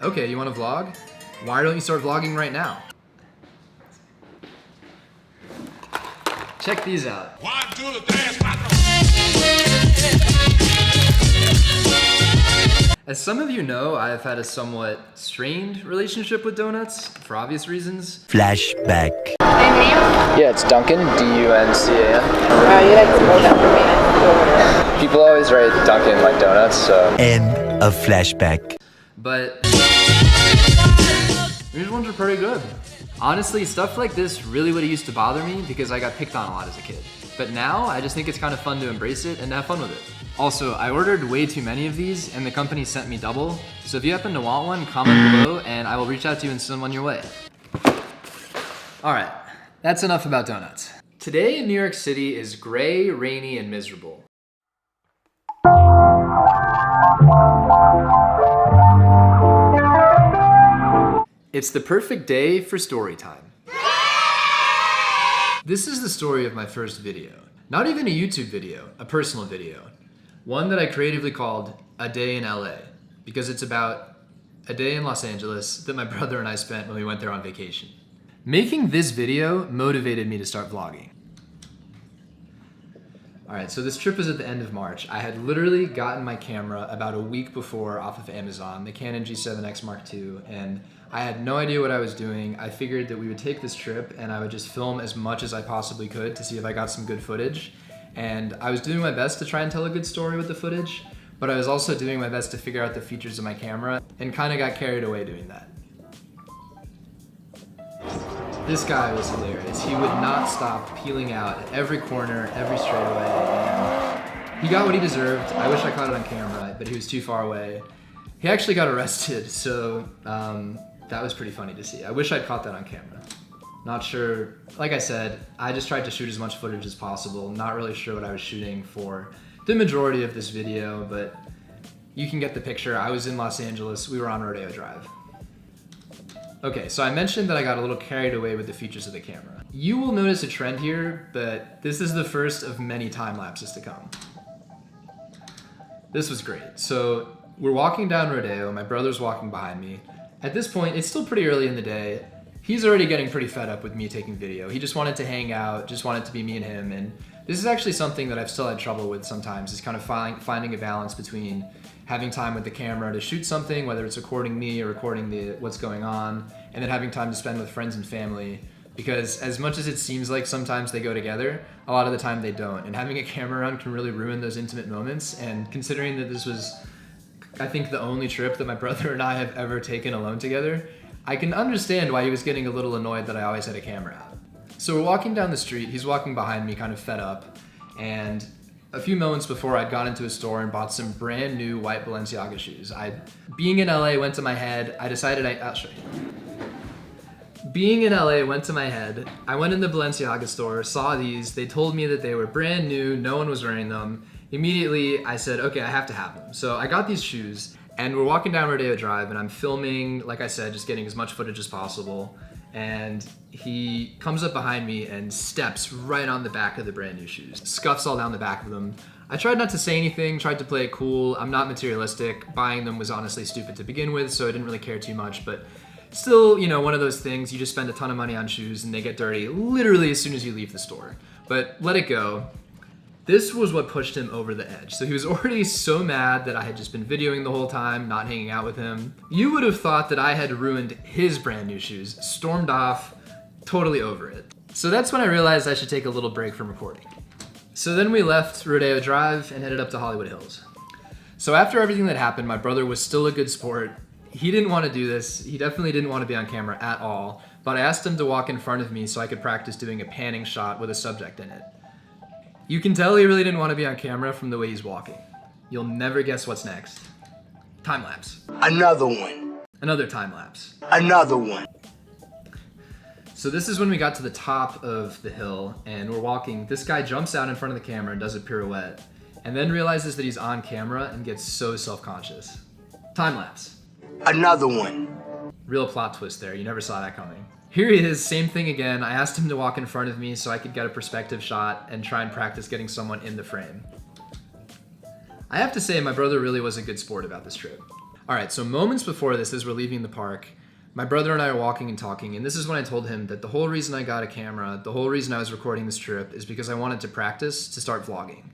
Okay, you want to vlog? Why don't you start vlogging right now? Check these out. As some of you know, I have had a somewhat strained relationship with donuts, for obvious reasons. Flashback. Yeah, it's Duncan, D-U-N-C-A-N. You like to spell that for me? People always write Duncan like donuts, so... End of flashback. But these ones are pretty good. Honestly, stuff like this really would have used to bother me because I got picked on a lot as a kid. But now, I just think it's kind of fun to embrace it and have fun with it. Also, I ordered way too many of these and the company sent me double. So if you happen to want one, comment below and I will reach out to you and send one your way. Alright, that's enough about donuts. Today in New York City is gray, rainy, and miserable. It's the perfect day for story time. This is the story of my first video. Not even a YouTube video, a personal video. One that I creatively called A Day in LA, because it's about a day in Los Angeles that my brother and I spent when we went there on vacation. Making this video motivated me to start vlogging. Alright, so this trip was at the end of March. I had literally gotten my camera about a week before off of Amazon, the Canon G7X Mark II, and I had no idea what I was doing. I figured that we would take this trip and I would just film as much as I possibly could to see if I got some good footage. And I was doing my best to try and tell a good story with the footage, but I was also doing my best to figure out the features of my camera and kind of got carried away doing that. This guy was hilarious. He would not stop peeling out at every corner, every straightaway, and he got what he deserved. I wish I caught it on camera, but he was too far away. He actually got arrested, so that was pretty funny to see. I wish I'd caught that on camera. Not sure, like I said, I just tried to shoot as much footage as possible. Not really sure what I was shooting for the majority of this video, but you can get the picture. I was in Los Angeles, we were on Rodeo Drive. Okay, so I mentioned that I got a little carried away with the features of the camera. You will notice a trend here, but this is the first of many time lapses to come. This was great. So we're walking down Rodeo, my brother's walking behind me. At this point, it's still pretty early in the day. He's already getting pretty fed up with me taking video. He just wanted to hang out, just wanted to be me and him, and this is actually something that I've still had trouble with sometimes, is kind of finding a balance between having time with the camera to shoot something, whether it's recording me or recording what's going on, and then having time to spend with friends and family. Because as much as it seems like sometimes they go together, a lot of the time they don't. And having a camera around can really ruin those intimate moments. And considering that this was, I think, the only trip that my brother and I have ever taken alone together, I can understand why he was getting a little annoyed that I always had a camera out. So we're walking down the street, he's walking behind me kind of fed up, and a few moments before I'd gone into a store and bought some brand new white Balenciaga shoes. Being in LA went to my head, I decided I'll show you. Being in LA went to my head, I went in the Balenciaga store, saw these, they told me that they were brand new, no one was wearing them. Immediately I said, okay, I have to have them. So I got these shoes, and we're walking down Rodeo Drive and I'm filming, like I said, just getting as much footage as possible. And he comes up behind me and steps right on the back of the brand new shoes. Scuffs all down the back of them. I tried not to say anything, tried to play it cool. I'm not materialistic. Buying them was honestly stupid to begin with, so I didn't really care too much. But still, you know, one of those things, you just spend a ton of money on shoes and they get dirty literally as soon as you leave the store. But let it go. This was what pushed him over the edge. So he was already so mad that I had just been videoing the whole time, not hanging out with him. You would have thought that I had ruined his brand new shoes, stormed off, totally over it. So that's when I realized I should take a little break from recording. So then we left Rodeo Drive and headed up to Hollywood Hills. So after everything that happened, my brother was still a good sport. He didn't want to do this. He definitely didn't want to be on camera at all, but I asked him to walk in front of me so I could practice doing a panning shot with a subject in it. You can tell he really didn't want to be on camera from the way he's walking. You'll never guess what's next. Time lapse. Another one. Another time lapse. Another one. So this is when we got to the top of the hill and we're walking. This guy jumps out in front of the camera and does a pirouette and then realizes that he's on camera and gets so self-conscious. Time lapse. Another one. Real plot twist there. You never saw that coming. Here he is, same thing again. I asked him to walk in front of me so I could get a perspective shot and try and practice getting someone in the frame. I have to say, my brother really was a good sport about this trip. All right, so moments before this, as we're leaving the park, my brother and I are walking and talking, and this is when I told him that the whole reason I got a camera, the whole reason I was recording this trip is because I wanted to practice to start vlogging.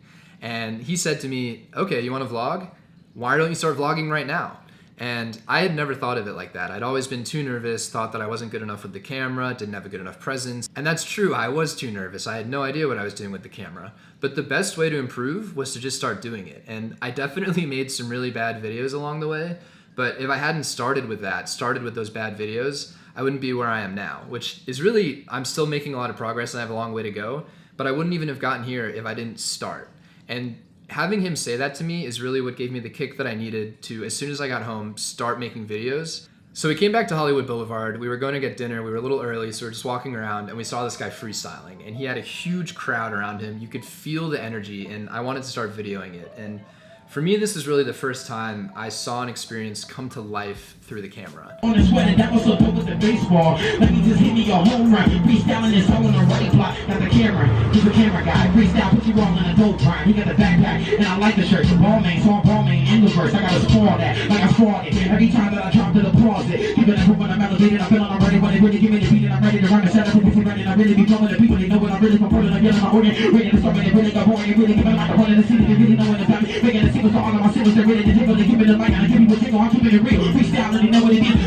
And he said to me, okay, you want to vlog? Why don't you start vlogging right now? And I had never thought of it like that. I'd always been too nervous, thought that I wasn't good enough with the camera, didn't have a good enough presence. And that's true, I was too nervous. I had no idea what I was doing with the camera. But the best way to improve was to just start doing it. And I definitely made some really bad videos along the way. But if I hadn't started with those bad videos, I wouldn't be where I am now, which is really, I'm still making a lot of progress and I have a long way to go, but I wouldn't even have gotten here if I didn't start. And having him say that to me is really what gave me the kick that I needed to, as soon as I got home, start making videos. So we came back to Hollywood Boulevard, we were going to get dinner, we were a little early, so we were just walking around and we saw this guy freestyling and he had a huge crowd around him. You could feel the energy and I wanted to start videoing it. And for me, this is really the first time I saw an experience come to life through the camera. On his sweater, that was so dope with the baseball. Like he just hit me a home run. Freestyling is all on the right block. Got the camera, he's a camera guy. Freestyle, put you all in a dope grind. He got the backpack, and I like the shirt. Ball man, saw ball man in the verse. I gotta spoil that, like I spoiled it. Every time that I drop to the closet, keeping it when I'm elevated, I feel I'm ready. When they really give me the beat, and I'm ready to run the set. I think ready, I really be blowing the people. They know what I'm really proposing. I'm getting my organ, ready to start. They really got boring. They really give me like a one in the city. They really know when it's time. Making the sequence to all of my sequence. They really the tickle. They give me the mic, and I give you a tickle. I'm keeping it real. Freestyle, and they know what it is.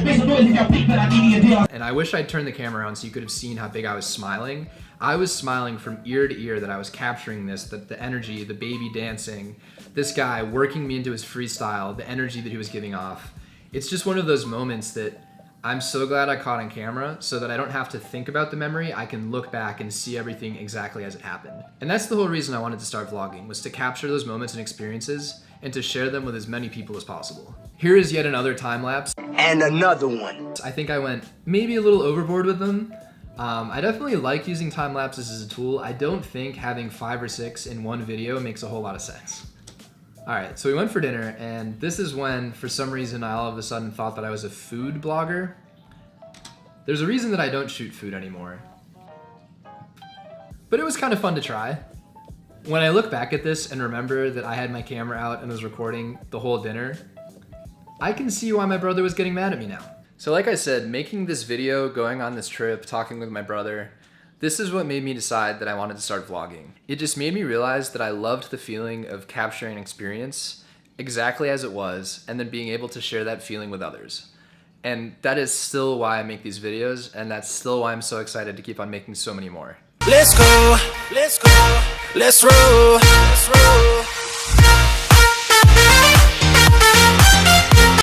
And I wish I'd turned the camera around so you could have seen how big I was smiling. I was smiling from ear to ear that I was capturing this, that the energy, the baby dancing, this guy working me into his freestyle, the energy that he was giving off. It's just one of those moments that I'm so glad I caught on camera so that I don't have to think about the memory. I can look back and see everything exactly as it happened. And that's the whole reason I wanted to start vlogging, was to capture those moments and experiences and to share them with as many people as possible. Here is yet another time lapse. And another one. I think I went maybe a little overboard with them. I definitely like using time lapses as a tool. I don't think having 5 or 6 in one video makes a whole lot of sense. All right, so we went for dinner, and this is when, for some reason, I all of a sudden thought that I was a food blogger. There's a reason that I don't shoot food anymore. But it was kind of fun to try. When I look back at this and remember that I had my camera out and was recording the whole dinner, I can see why my brother was getting mad at me now. So like I said, making this video, going on this trip, talking with my brother, this is what made me decide that I wanted to start vlogging. It just made me realize that I loved the feeling of capturing an experience exactly as it was, and then being able to share that feeling with others. And that is still why I make these videos, and that's still why I'm so excited to keep on making so many more. Let's go, let's go, let's roll, let's roll.